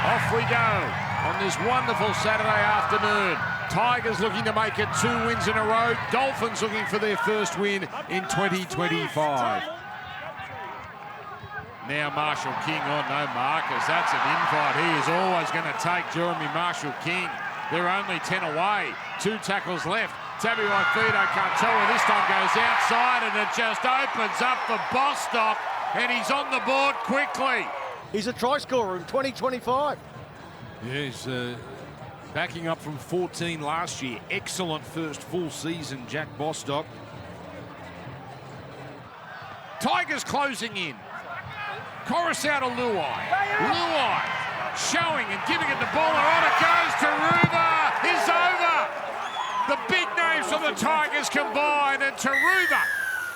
Off we go on this wonderful Saturday afternoon. Tigers looking to make it 2 wins in a row. Dolphins looking for their first win in 2025. Now Marshall King on, no markers. That's an invite. He is always going to take Jeremy Marshall King. They're only 10 away. 2 tackles left. Tabi Waifito Katoa this time goes outside and it just opens up for Bostock and he's on the board quickly. He's a try scorer in 2025. Yeah, he's backing up from 14 last year. Excellent first full season, Jack Bostock. Tigers closing in. Coruscant to Luai. Luai showing and giving it to Bowler. On it goes. Taruva is over. The big names from the Tigers combine, and Taruva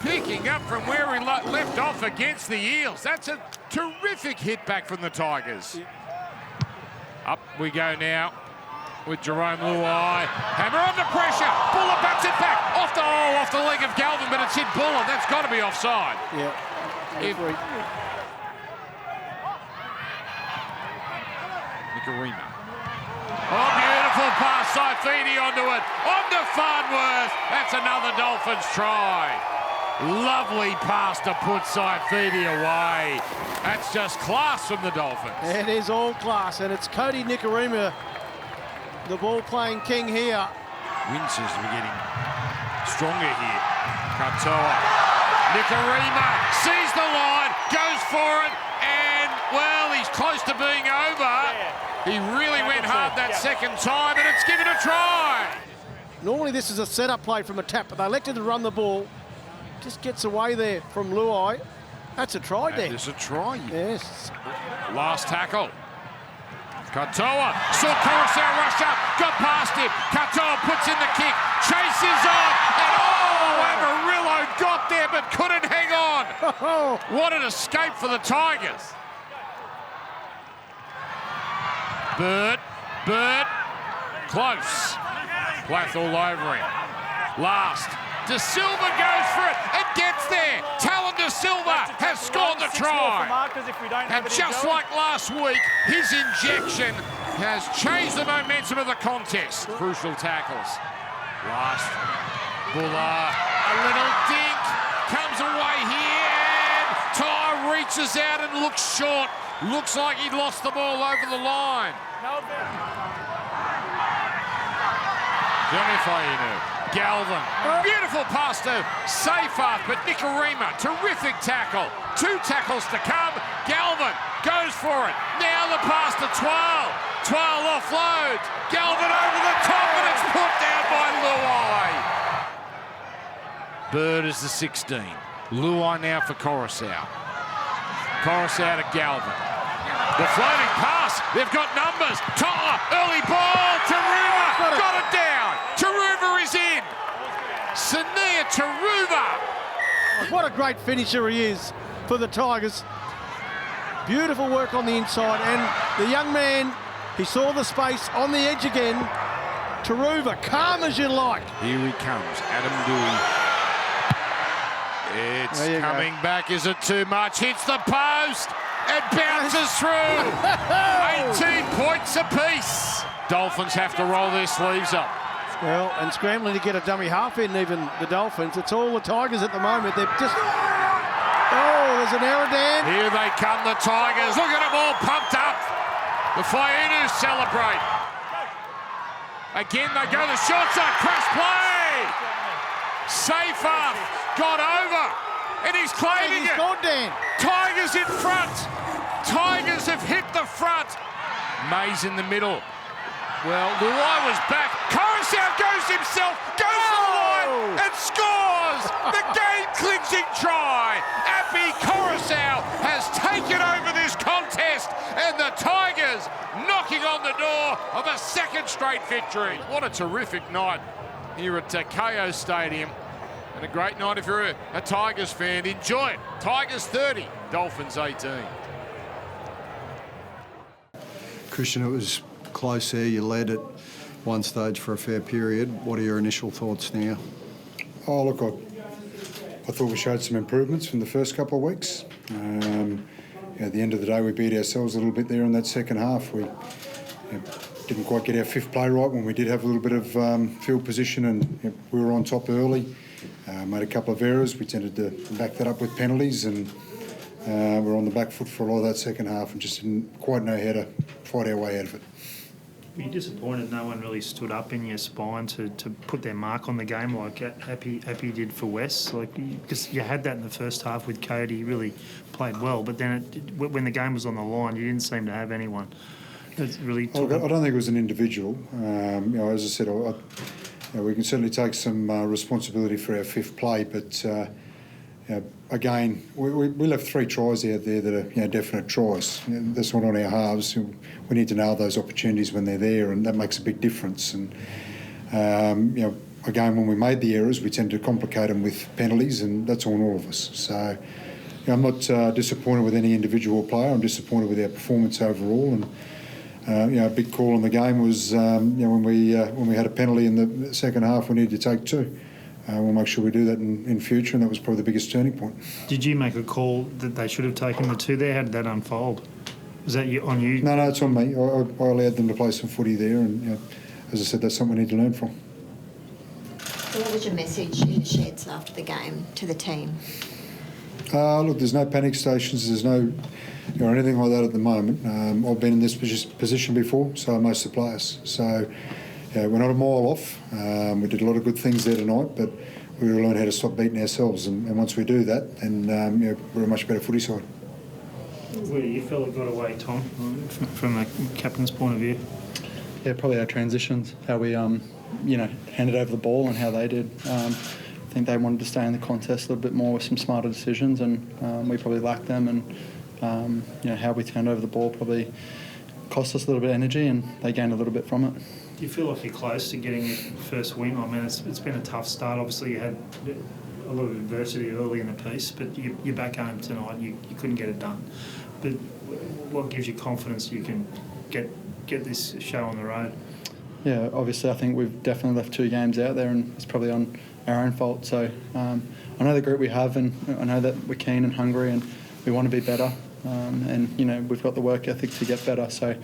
picking up from where he left off against the Eels. That's a terrific hit back from the Tigers. Up we go now with Jerome Luai. Hammer under pressure. Buller bats it back. Off the leg of Galvin, but it's hit Buller. That's got to be offside. Yeah. Nicarima. Oh, beautiful pass. Saifidi onto it. Onto Farnworth. That's another Dolphins try. Lovely pass to put Saifidi away. That's just class from the Dolphins. It is all class, and it's Cody Nicarima, the ball-playing king here. Wind seems to be getting stronger here. Katoa. Nicarima sees the line, goes for it, and, well, he's close to being over. He really went hard that second time, and it's given a try. Normally this is a setup play from a tap, but they elected to run the ball. Just gets away there from Luai. That's a try there. It's a try. Yes. Last tackle. Katoa saw Coruscant rush up, got past him. Katoa puts in the kick, chases on, and Amarillo got there but couldn't hang on. What an escape for the Tigers. Bird, close. Plath all over him. Last. De Silva goes for it and gets there. Talon De Silva has scored the try. And just like last week, his injection has changed the momentum of the contest. Crucial tackles. Last. Buller, a little dink, comes away here. Ty reaches out and looks short. Looks like he lost the ball over the line. Johnny Fainu. Galvin, beautiful pass to Seyfarth, but Nicarima, terrific tackle. 2 tackles to come. Galvin goes for it. Now the pass to Twal. Twal offloads. Galvin over the top, and it's put down by Luai. Bird is the 16. Luai now for Coruscant. Coruscant to Galvin. The floating pass. They've got numbers. To'a, early ball. Taruva got it down. Taruva is in. Sania Taruva. What a great finisher he is for the Tigers. Beautiful work on the inside, and the young man, he saw the space on the edge again. Taruva, calm as you like. Here he comes, Adam Dewey. It's coming back. Is it too much? Hits the post. It bounces through. 18 points apiece. Dolphins have to roll their sleeves up. Well, and scrambling to get a dummy half in, even the Dolphins. It's all the Tigers at the moment. They're just... Oh, there's an error, Dan. Here they come, the Tigers. Look at them all pumped up. The Fainus celebrate. Again, they go to the short side. Crash play. Seyfarth got over. And he's claiming it. Gone, Dan. Tigers in front. Tigers have hit the front. Mays in the middle. Well, Luai was back. Coruscant goes himself, goes for the line and scores the game-clinching try. Appy Coruscant has taken over this contest, and the Tigers knocking on the door of a second straight victory. What a terrific night here at Kayo Stadium. And a great night if you're a Tigers fan. Enjoy it. Tigers 30, Dolphins 18. Christian, it was close there. You led at one stage for a fair period. What are your initial thoughts now? Oh, look, I thought we showed some improvements from the first couple of weeks. at the end of the day, we beat ourselves a little bit there in that second half. We didn't quite get our fifth play right when we did have a little bit of field position, and we were on top early. Made a couple of errors. We tended to back that up with penalties, and we're on the back foot for a lot of that second half and just didn't quite know how to fight our way out of it. Were you disappointed no one really stood up in your spine to put their mark on the game like Happy did for West? Because you had that in the first half with Cody, he really played well, but then when the game was on the line, you didn't seem to have anyone. It really I don't think it was an individual. As I said, we can certainly take some responsibility for our fifth play, but again, we left 3 tries out there that are definite tries. That's not on our halves. We need to nail those opportunities when they're there, and that makes a big difference. And again, when we made the errors, we tend to complicate them with penalties, and that's on all of us. So I'm not disappointed with any individual player. I'm disappointed with our performance overall. And a big call on the game was when we had a penalty in the second half, we needed to take 2. We'll make sure we do that in future, and that was probably the biggest turning point. Did you make a call that they should have taken the 2 there? How did that unfold? Was that on you? No, it's on me. I allowed them to play some footy there, and as I said, that's something we need to learn from. So what was your message in the sheds after the game to the team? Look, there's no panic stations. There's no anything like that at the moment. I've been in this position before, so are most of the players. So we're not a mile off. We did a lot of good things there tonight, but we've got to learn how to stop beating ourselves. And once we do that, then we're a much better footy side. Where do you feel it got away, Tom, from the captain's point of view? Yeah, probably our transitions, how we handed over the ball and how they did. I think they wanted to stay in the contest a little bit more with some smarter decisions, and we probably lacked them. And how we turned over the ball probably cost us a little bit of energy, and they gained a little bit from it. Do you feel like you're close to getting your first win? I mean, it's been a tough start. Obviously, you had a lot of adversity early in the piece, but you're back home tonight. You couldn't get it done. But what gives you confidence you can get this show on the road? Yeah, obviously, I think we've definitely left 2 games out there, and it's probably on our own fault. So I know the group we have, and I know that we're keen and hungry, and we want to be better. And we've got the work ethic to get better. So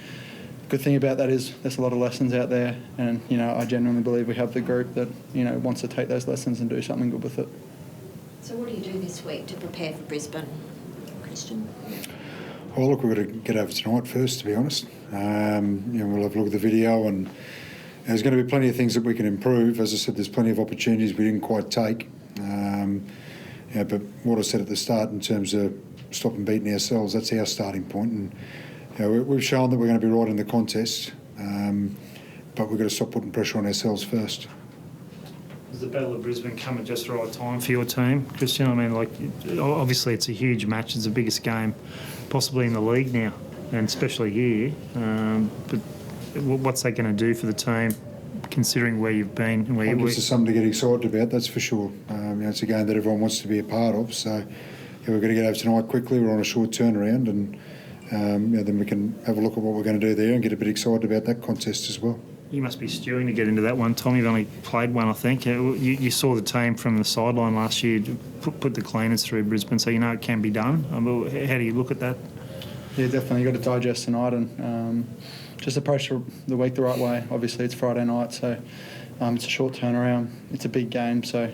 good thing about that is there's a lot of lessons out there, and I genuinely believe we have the group that wants to take those lessons and do something good with it. So what do you do this week to prepare for Brisbane, Christian? Well, look, we've got to get over tonight first, to be honest. We'll have a look at the video, and there's going to be plenty of things that we can improve. As I said, there's plenty of opportunities we didn't quite take. But what I said at the start in terms of stopping beating ourselves, that's our starting point. And we've shown that we're going to be right in the contest, but we've got to stop putting pressure on ourselves first. Does the Battle of Brisbane come at just the right time for your team, Christian? I mean, obviously it's a huge match. It's the biggest game possibly in the league now, and especially here. But what's that going to do for the team, considering where you've been and where you were? It's something to get excited about, that's for sure. It's a game that everyone wants to be a part of, so we're going to get over tonight quickly. We're on a short turnaround, and then we can have a look at what we're going to do there and get a bit excited about that contest as well. You must be stewing to get into that one, Tom. You've only played one, I think. You saw the team from the sideline last year put the cleaners through Brisbane, so you know it can be done. How do you look at that? Yeah, definitely. You've got to digest tonight and just approach the week the right way. Obviously, it's Friday night, so it's a short turnaround. It's a big game, so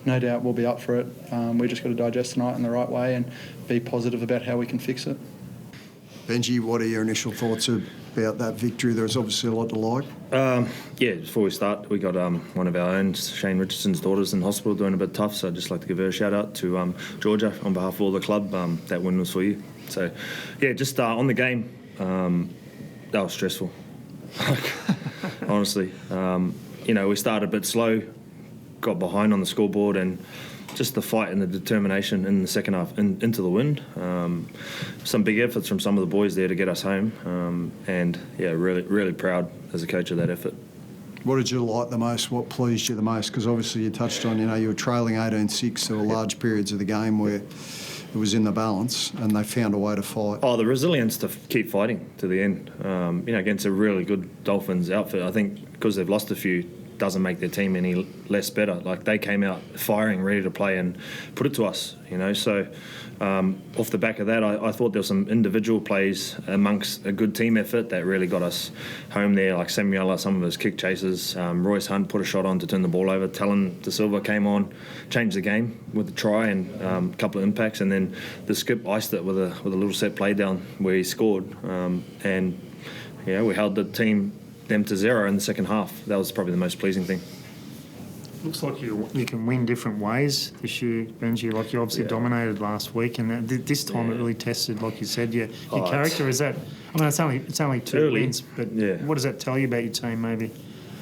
no doubt we'll be up for it. We just got to digest tonight in the right way and be positive about how we can fix it. Benji, what are your initial thoughts about that victory? There's obviously a lot to like. Before we start, we got one of our own, Shane Richardson's daughters, in hospital doing a bit tough, so I'd just like to give her a shout out to Georgia on behalf of all the club. That win was for you. So, just on the game, that was stressful. Honestly, we started a bit slow, got behind on the scoreboard, and just the fight and the determination in the second half into the wind. Some big efforts from some of the boys there to get us home, really, really proud as a coach of that effort. What did you like the most? What pleased you the most? Because obviously you touched on, you were trailing 18-6. There were large periods of the game where it was in the balance and they found a way to fight. Oh, the resilience to keep fighting to the end. Against a really good Dolphins outfit. I think because they've lost a few, doesn't make their team any less better. Like, they came out firing, ready to play, and put it to us, you know. So off the back of that, I thought there were some individual plays amongst a good team effort that really got us home there, like Samuela, some of his kick chases. Royce Hunt put a shot on to turn the ball over. Talon De Silva came on, changed the game with a try and a couple of impacts, and then the skip iced it with a little set play down where he scored. And yeah, we held them to 0 in the second half. That was probably the most pleasing thing. Looks like you can win different ways this year, Benji. Like, you obviously dominated last week, and this time it really tested, like you said, your character. Is that? I mean, it's only 2 wins, but what does that tell you about your team, maybe?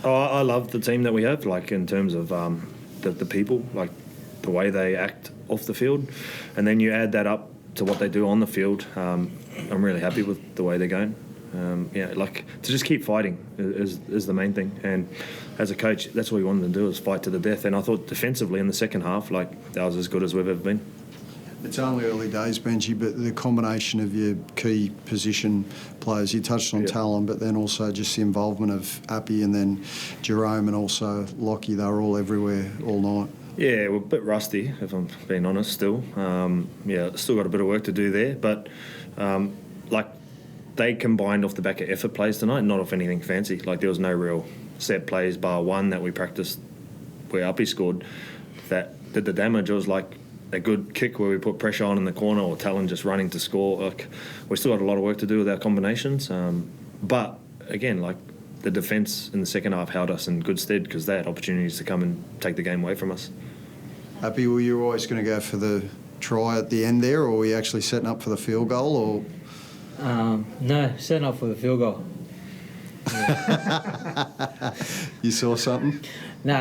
Oh, I love the team that we have. Like, in terms of the people, like the way they act off the field, and then you add that up to what they do on the field. I'm really happy with the way they're going. Like, to just keep fighting is the main thing. And as a coach, that's what we wanted to do, is fight to the death. And I thought defensively in the second half, like, that was as good as we've ever been. It's only early days, Benji, but the combination of your key position players, you touched on Talon, but then also just the involvement of Appy and then Jerome and also Lockie, they were all everywhere all night. Yeah, we're a bit rusty, if I'm being honest, still. Still got a bit of work to do there, but they combined off the back of effort plays tonight, not off anything fancy. Like, there was no real set plays bar one that we practiced where Uppy scored that did the damage. It was like a good kick where we put pressure on in the corner, or Talon just running to score. Like, we still got a lot of work to do with our combinations. But again, like, the defence in the second half held us in good stead because they had opportunities to come and take the game away from us. Appy, were you always going to go for the try at the end there, or were you actually setting up for the field goal? Or no, setting up for the field goal. You saw something? No,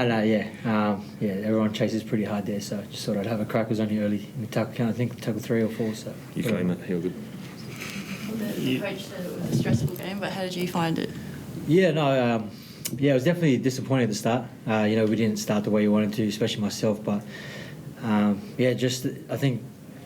everyone chases pretty hard there, so I just thought I'd have a crack. It was only early in the tackle, I think tackle 3 or 4. So you claim it, you're good. The coach said it was a stressful game, but how did you find it? I was definitely disappointed at the start. We didn't start the way you wanted to, especially myself, but I think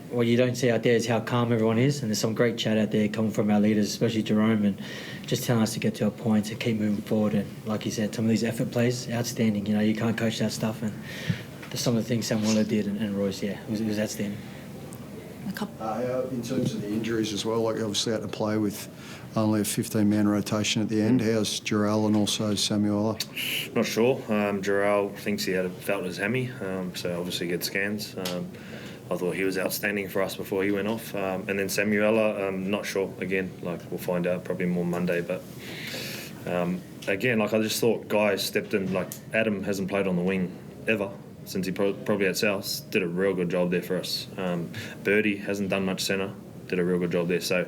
what you don't see out there is how calm everyone is, and there's some great chat out there coming from our leaders, especially Jerome, and just telling us to get to our points and keep moving forward. And like you said, some of these effort plays, outstanding. You can't coach that stuff, and some of the things Samuela did and Royce, it was outstanding. In terms of the injuries as well, like, obviously had to play with only a 15-man rotation at the end. How's Jarrell and also Samuela? Not sure. Jarrell thinks he felt his hammy, so obviously get scans. I thought he was outstanding for us before he went off. And then Samuela, not sure. Again, like, we'll find out probably more Monday. But again, like, I just thought guys stepped in. Like, Adam hasn't played on the wing ever since he probably at South. Did a real good job there for us. Birdie hasn't done much centre. Did a real good job there. So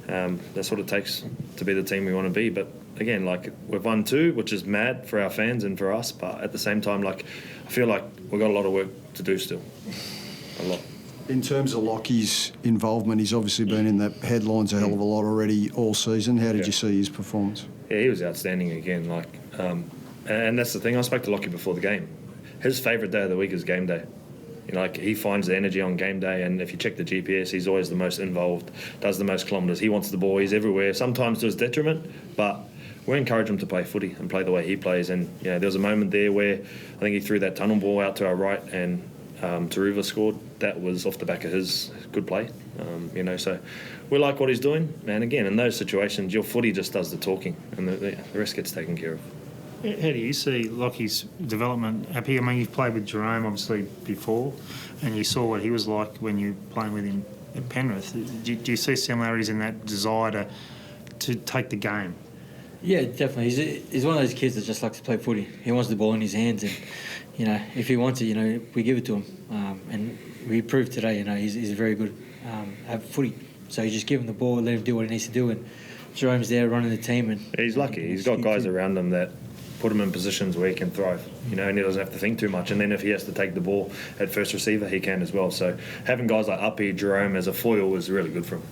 that's what it takes to be the team we want to be. But again, like, we've won 2, which is mad for our fans and for us. But at the same time, like, I feel like we've got a lot of work to do still. A lot. In terms of Lockie's involvement, he's obviously been in the headlines a hell of a lot already all season. How did you see his performance? Yeah, he was outstanding again. Like, and that's the thing. I spoke to Lockie before the game. His favourite day of the week is game day. Like, he finds the energy on game day, and if you check the GPS, he's always the most involved, does the most kilometres. He wants the ball. He's everywhere. Sometimes to his detriment, but we encourage him to play footy and play the way he plays. And there was a moment there where I think he threw that tunnel ball out to our right, and Taruva scored. That was off the back of his good play. So we like what he's doing. And again, in those situations, your footy just does the talking, and the rest gets taken care of. How do you see Lockie's development? Happy? I mean, you've played with Jerome obviously before, and you saw what he was like when you were playing with him at Penrith. Do you see similarities in that desire to take the game? Yeah, definitely. He's one of those kids that just likes to play footy. He wants the ball in his hands, and if he wants it, we give it to him. And we proved today, he's very good at footy. So you just give him the ball, let him do what he needs to do, and Jerome's there running the team. And he's lucky. He's got guys around him that put him in positions where he can thrive, and he doesn't have to think too much. And then if he has to take the ball at first receiver, he can as well. So having guys like Uppy, Jerome as a foil is really good for him.